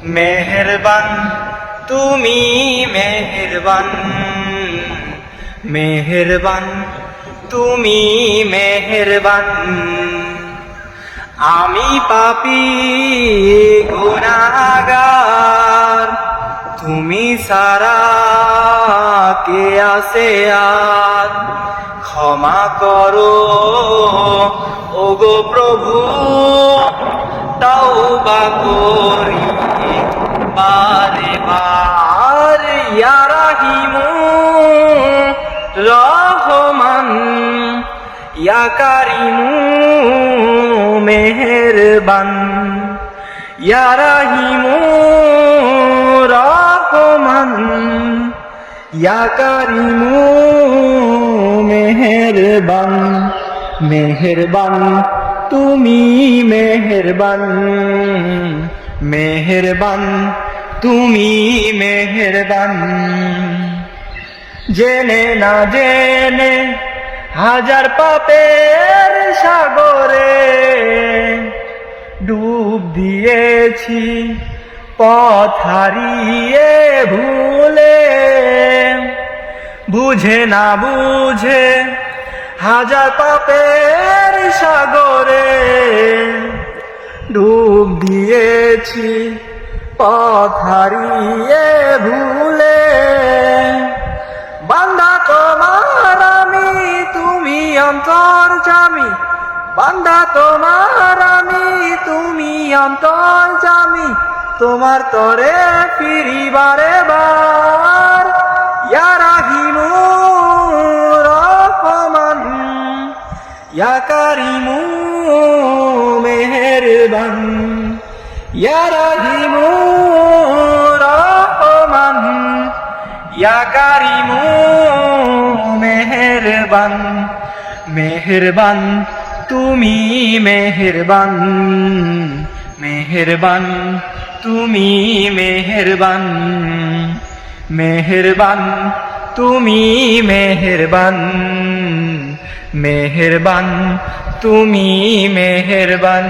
মেহেরবান তুমি মেহেরবান, মেহেরবান তুমি মেহেরবান। আমি পাপী গুনাহগার, তুমি সারা কে আছে আর। ক্ষমা করো ওগো প্রভু, তওবা করি বারে বার। ইয়া রাহিমু রহমান, ইয়া কারিমু মেহেরবান। ইয়া রাহিমু রহমান, ইয়া কারিমু মেহেরবান। মেহেরবান তুমি মেহেরবান, মেহেরবান তুমি মেহেরবান। জেনে না জেনে হাজার পাপের সাগরে ডুব দিয়েছি, পথ হারিয়ে ভুলে। বুঝে না বুঝে হাজার পাপের সাগরে ডুব দিয়েছি, পথ হারিয়ে ভুলে। বান্দা তোমার আমি, তুমি অন্তর্যামী। বান্দা তোমার আমি, তুমি অন্তর্যামী। তোমার তরে ফিরিবারে বার। ইয়া রাহিমু রহমান, ইয়া কারিমু মেহেরবান। ইয়া রাহিমু রহমান, ইয়া কারিমু মেহেরবান। মেহেরবান তুমি মেহেরবান, মেহেরবান তুমি মেহেরবান। মেহেরবান তুমি মেহেরবান, মেহেরবান তুমি মেহেরবান।